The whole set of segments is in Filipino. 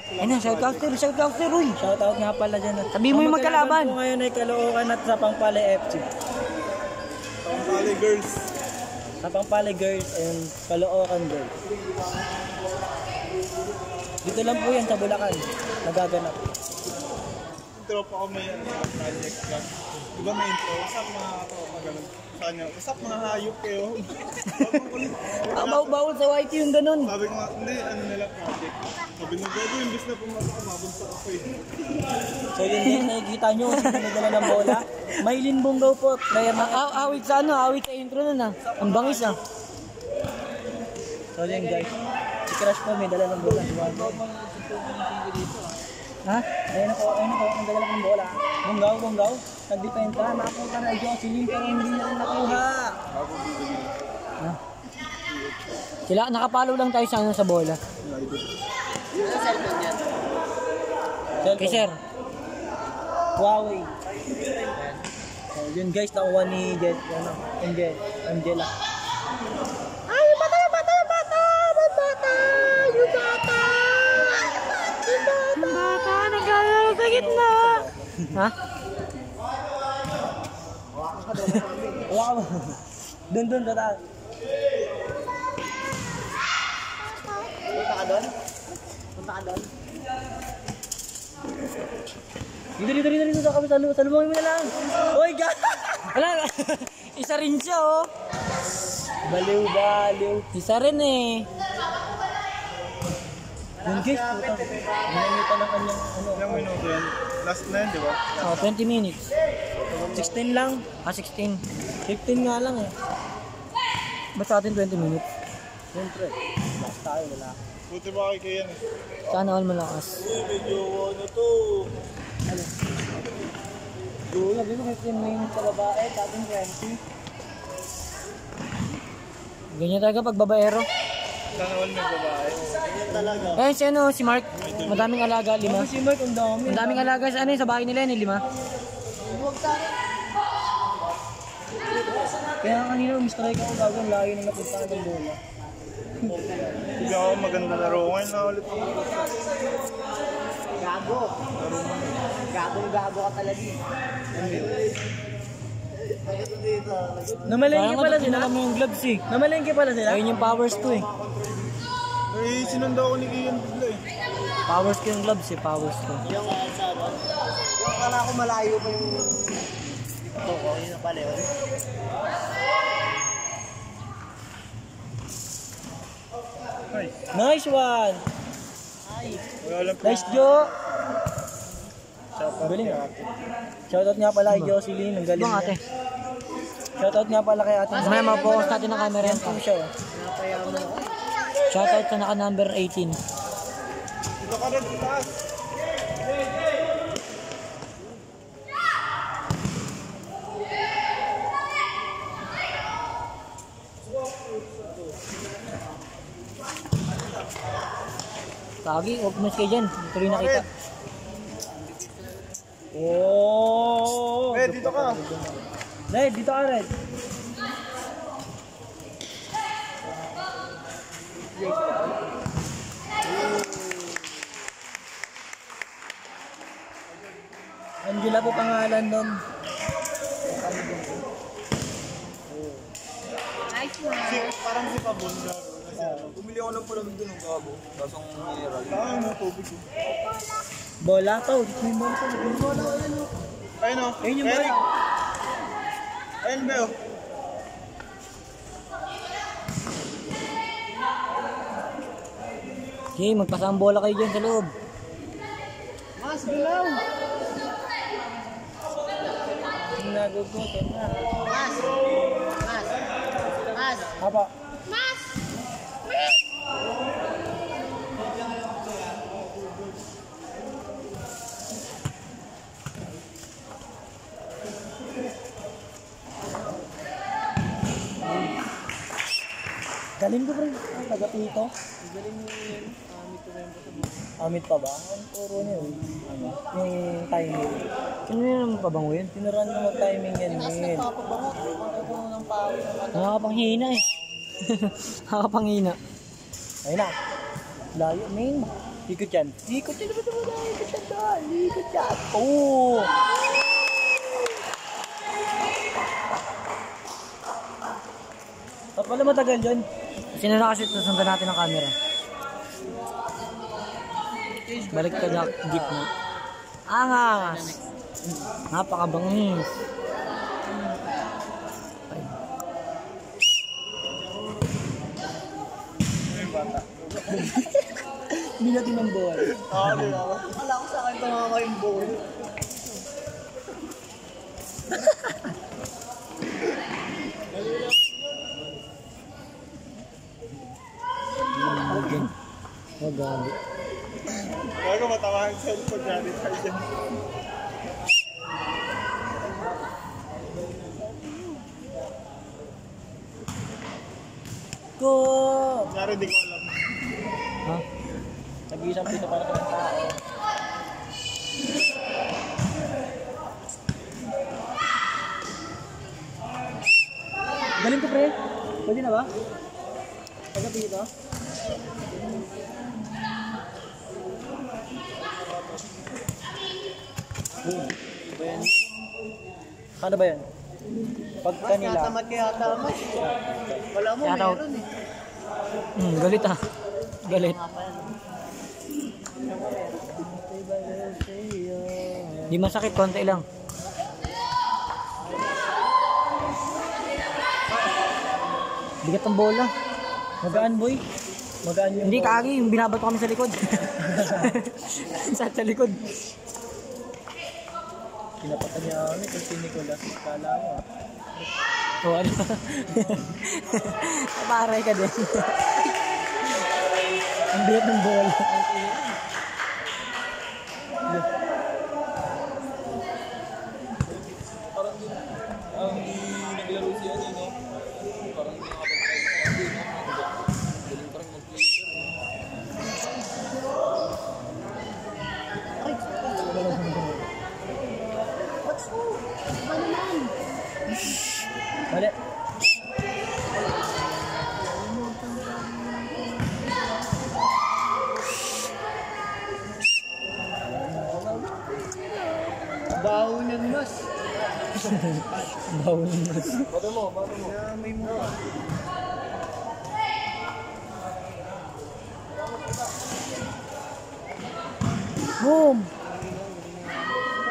Ayun, shout-out, Uy. Shoutout nga pala dyan. Sabi mo yung magkalaban. Po ngayon ay Caloocan at Sampang FC. Sampang Girls. Sampang Girls and Caloocan Girls. Dito lang po yan sa Bulacan. Nagaganap. Tropa ko may project ka. Diba may intro? Usap mga tropa ganun. Kanya, usap mga hayop kayo. Bawal sa YT yung ganun. Sabi ko nga, hindi, ano nila project. Sabi nung gago, imbis na pumasok, mabunsa ako eh. So yun din, nakikita nyo kasi pinagdala ng bola. Maylin Bunggaw po, player ng Awit sa intro nun Ang bangis So yun guys, si Crush po may dala ng bola. Ha? Ayun ako, ang dala ng bola. Bunggaw, nagdependa, nakapunta na Jocelyn pero hindi niya nakuha. Sila, nakapalo lang tayo sa bola. Ano cellphone yan? Okay, sir. Huawei. So yun guys, nakuha ni Angela. Ay, bata! Nagkala sa gitna! Ha? Wow! Dun, tata. Punta ka doon? Dito sa kami, salubungin mo na lang. Oy, God! Wala, isa rin siya, Baliw. Isa rin Yun guys, putang. Ginamita ng kanyang Ilang minuto yan? Last na yun, di ba? 20 minutes. 16 lang. 16. 15 nga lang Ba't sa atin 20 minutes? Siyempre, last tayo, wala. Buti ba kay Kian eh? Sana all malakas. Medyo ano to? Doon, sabi mo 15 minutes sa babae, tapos 20. Ganyan talaga pag babaero. Sana all may babae. Ganyan talaga. Si Mark. Madaming alaga, 5. Si Mark, ang dami. Madaming alaga sa sa bahay nila 5. Kaya kanina umistrike ako bago ang layo na napuntahan ng bola. Hindi ako maganda laro. Ngayon na ulit ako. Gago ka talaga. Namalengke pala sila? Kaya yung gloves Namalengke pala sila? Ayun yung powers to Eh, sinundo ako ni Kian bigla eh. Powers ko yung gloves powers to. Yung akala ko malayo pa yung toko, yun na pala yun. Nice one! Nice Joe! Galing Shoutout nga pala kay Jocelyn, ang galing Bang niya. ate. Shoutout nga pala kay ate. Mamaya mapokus natin ng camera yan. Shoutout sa naka number 18. Dito ka rin, taas. Tagi, huwag mas kayo dyan. Tuloy nakita. Oh! Dito ka. Dito ka Red. Angela po pangalan nun. Parang si Pabon na. Bumili ako ng palamig doon ng kabo. Kasong mineral. Saan mo tubig ko? Bola to. May bola to. May bola. Ayun o. Ayun yung bola. Ayun ba yun? Okay, magpasang bola kayo dyan sa loob. Mas gulaw. Nagugutin na. Mas. Apa? Galing ko rin. Taga-pito. Galing mo yun. Amit pa ba? Ang puro niya yun. Ano? Yung timing. Sino yung pabango yun? Tinuran mo timing yan yun. Nakakapanghina Nakakapanghina. Ayun na. Layo, main. Ikot yan. Ikot yan. Ikot yan. Oo. Ba't pala matagal yun? Sino nakashoot na sundan natin ang camera? Balik ka na jeep mo. Angas! Napakabangis. Binati ng ball. Oo, di ba? Akala ko sa akin tumama yung ball. Magali. Bago matawa ang cellphone niya, di tayo dyan. Ko! Kunyari, di ko alam. Ha? Nag-iisang pito para sa mga tao. Galing ko, pre. Pwede na ba? Pagkapi ito? Ba yan? Ano ba yan? Pag kanila. Mas kaya tama. Wala mo, Kaya meron eh. Galit ah. Galit. Di masakit, konti lang. Bigat ang bola. Magaan, boy. Magaan yung Hindi ball. kagi, yung binabato kami sa likod. sa likod. Pinapatan niya kami kung si Nicolas. Kala mo. O ano? Paray ka din. Ang bigat ng bola. Ang naglaro siya ano, no? Parang hindi nakapag-try sa atin. Galing parang mag-play. Mali. Baho niyan, mas. Bawal na. Bato mo, bato mo. May mukha. Boom!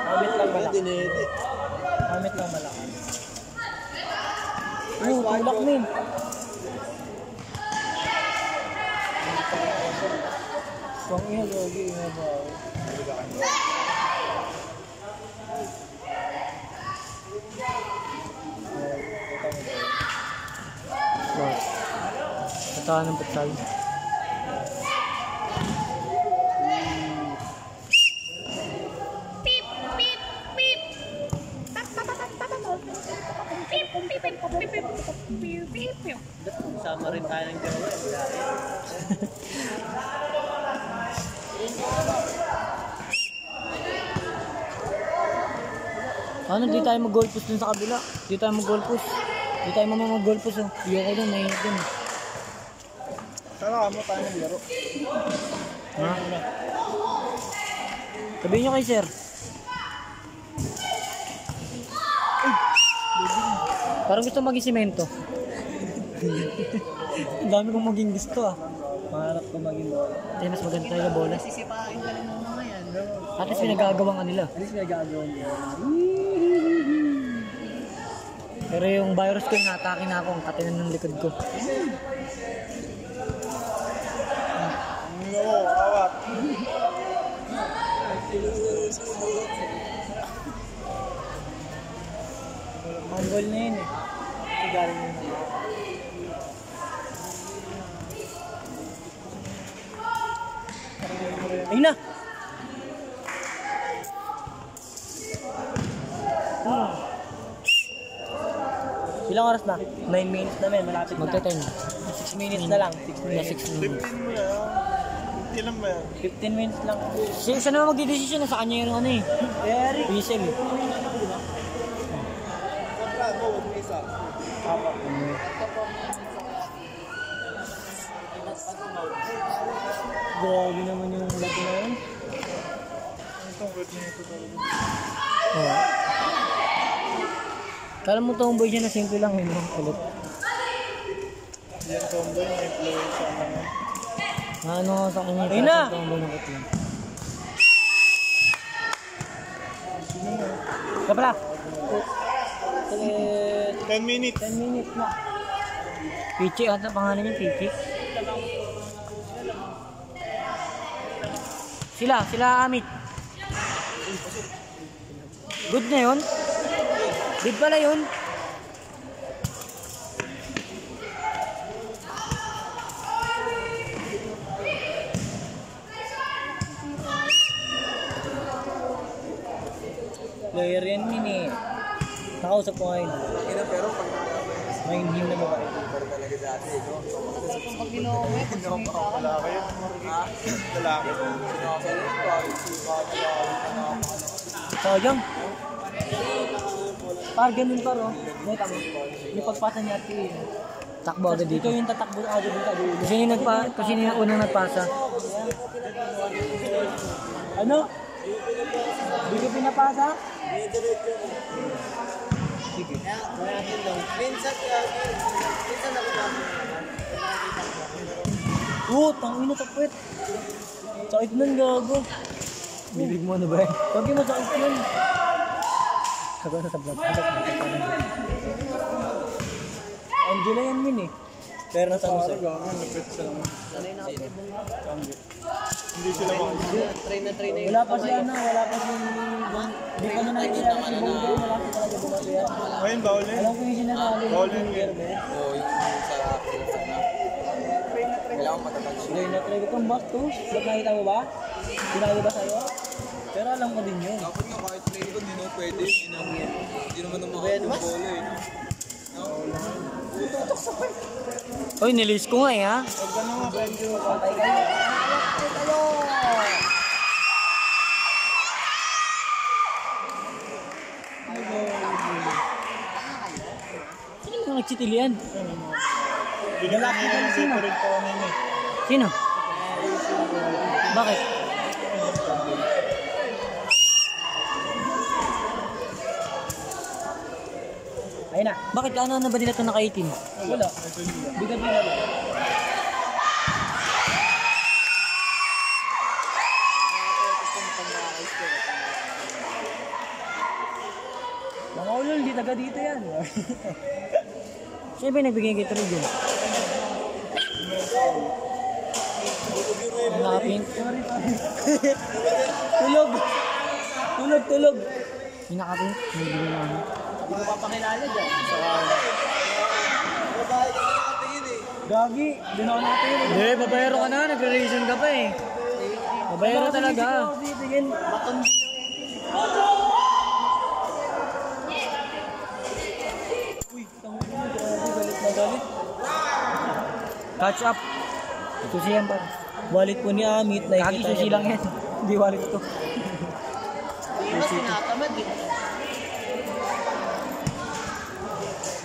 Hamit lang malaki. Dinedit. Hamit lang malaki. Tulak min. Kung iya, gogi, nga ba? What? Patahan ng patal. Sama rin tayo ng jowa. Ano, di tayo mag-goal post dun sa kabila. Di tayo mag-goal post. Di tayo mag-goal post. Oh. Iyoko dun, mainit dun. Sana kamo tayo maglaro. Ha? Sabihin nyo kay sir. Parang gusto maging simento. Ang dami kong maging gusto ah. Pangarap ko maging bola. Kaya mas maganda tayo na bola. Sisipain ka rin ng mga yan. At least may nagagawa nga nila. At least may gagawin niya. Pero yung virus ko yung natake na ako. Ang katinan ng likod ko. Oo, awat. Ang goal na yun eh. Kasi galing yun. Ayun na! Ilang oras na? 9 minutes na men, malapit na. Magte-10. 6 minutes na lang. 6 Yeah, minutes. 6 minutes. 15 mo na. 15 lang ba yan? 15 minutes lang. Siya naman magdidesisyon na sa kanya yung ano eh. Very. Whistle eh. Kontrado, huwag mo isa. grabe naman yung laki na yun. Itong word na ito talaga. Oo. Kala mo tomboy siya na simple lang yun, ulit. Yan tomboy, may influence sa mga. Ano nga sa kanya, Ayun na! tomboy na kot lang. Kapala. 10 minutes. 10 minutes na. Pichi, ata pangalan niya, Pichi. Sila Amit. Good na yun. Good pala yun. Player yan mini. Nakausap ko ngayon. Pero pag May him na babae. pero talaga dati, no? Pag ginawin, lalaki yun. Lalaki. Sayang. Par, ganun par, oh. Neta mo. Yung pagpasa niya at Takbo agad dito dito. yung tatakbo agad dito. Kasi yung unang nagpasa. Ano? Di ko pinapasa? Sige. Tangin na tapwet. Sakit nun, gago. Bibig mo ano ba eh? Sabi mo, sakit nun. Sabi na sa vlog. Angela yan min eh. Pero nasa mo sa'yo. Lapit sa hindi sila makalit. Wala pa siya na, wala pa si... Hindi pa na nakikilala si Bongo, wala pa talaga bumabi yan. Ngayon, bawal na yun. Alam ko yung sinasali. Bawal na yun. Oo, yung sa kailangan matatag siya. Try na try ko itong back to. Ba't nakita mo ba? Sinabi ba sa'yo? Pero alam ko din yun. Dapat nga kahit play ko, hindi naman pwede. Hindi naman naman yung bola eh. Uy, nilis ko nga eh ha. Pag ano nga, medyo Patay kayo. Sino mga nagchitilian? binigyan nila ng different pa kanina. Sino? Bakit? Ayun na. Bakit ano na ba nila ito naka-18? Wala. Bigat mo lang. Mga ulol, di taga dito yan. Sino ba yung nagbigay kay Trig yun? Hanapin. Tulog. Tulog. Yung nakapin. Nagbigay na ano. Hindi ko papakilala dyan. Gagi, di na ako nakatingin. Hindi, babayero ka na. Nagre-reason ka pa eh. Babayero talaga. Tingin. Baton. Uy, tangin mo. Grabe, galit na galit. Catch up. Ito siya pa. Wallet po ni Amit. Kagi susi lang yan. Hindi wallet ito.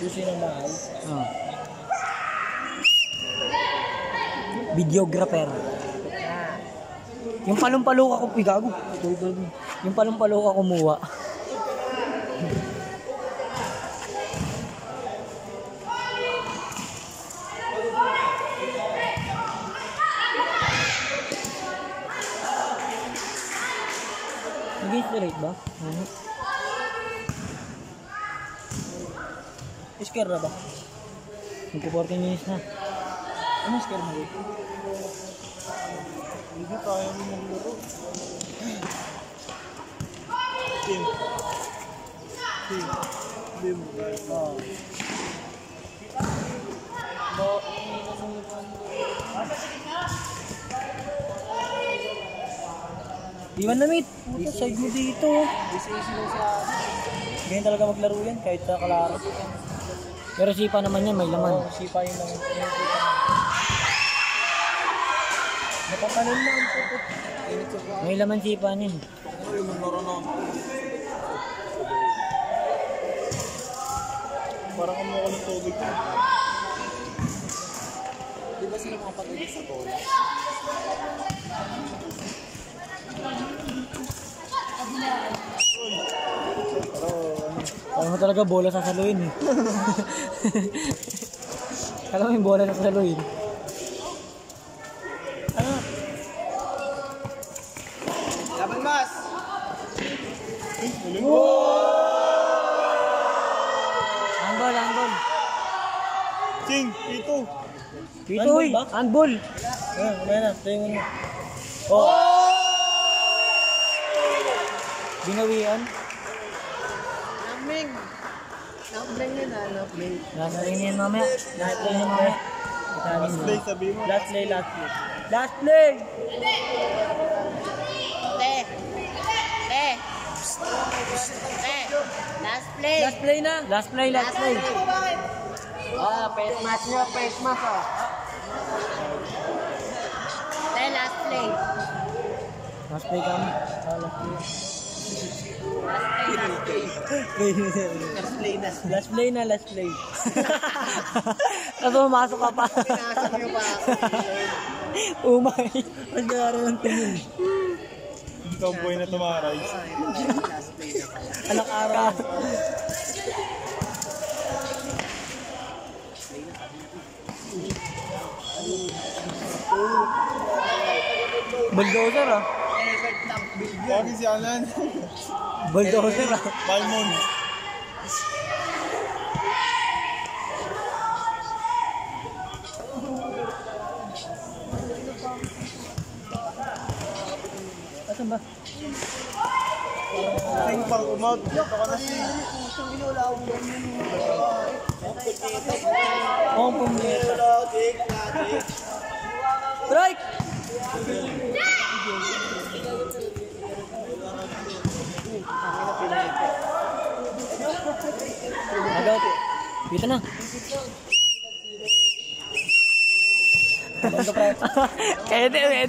Susi ng mahal. Oh. Videographer. Yung palumpalo ako, gago. Yung palumpalo ako kumuha. Nag-inspirate ba? Isker na ba? Magpo-14 minutes na. Ano isker mo? Hindi kaya mo maglaro. Team. Hindi mo kaya. Iwan na mate. Puta, side mo dito. Ganyan talaga maglaro yan kahit sa kalaro. Pero sipa naman yan, may laman. Sipa yun lang. Napapanin mo ang puto. May laman sipa niyan. Ano yung maglaro na? Parang kumuha ng tubig ko. Di ba sila mga pag sa bola? Alam mo talaga bola sasaluin eh. Alam mo yung bola sasaluin. Ano? Laban mas! Handball, handball. Ching, ito. Dito Handball eh, ba? handball. Ayan na, tayo mo. Binawian. Naming! Naming yun ah, naming. Last play niyan mamaya. Last play niyan mamaya. Last play, sabi mo. Last play, last play. Last play! Last play. Last play na. Last play, last play. Pet match nyo, pet match ah. Last play. Last play kami. Last play. Last play na, last play. Tapos pumasok ka pa. Pinasok nyo pa. Umay. Mas gano'n ng tingin. Tomboy na tumaray. Anak araw. Bulldozer ah. Bakit si Alan? Bulldozer ah. Balmon. Asan ba? Sing pang umout. Ito ka na sing. Oh, pumiyeta. Strike! Agad. Dito na. Kaya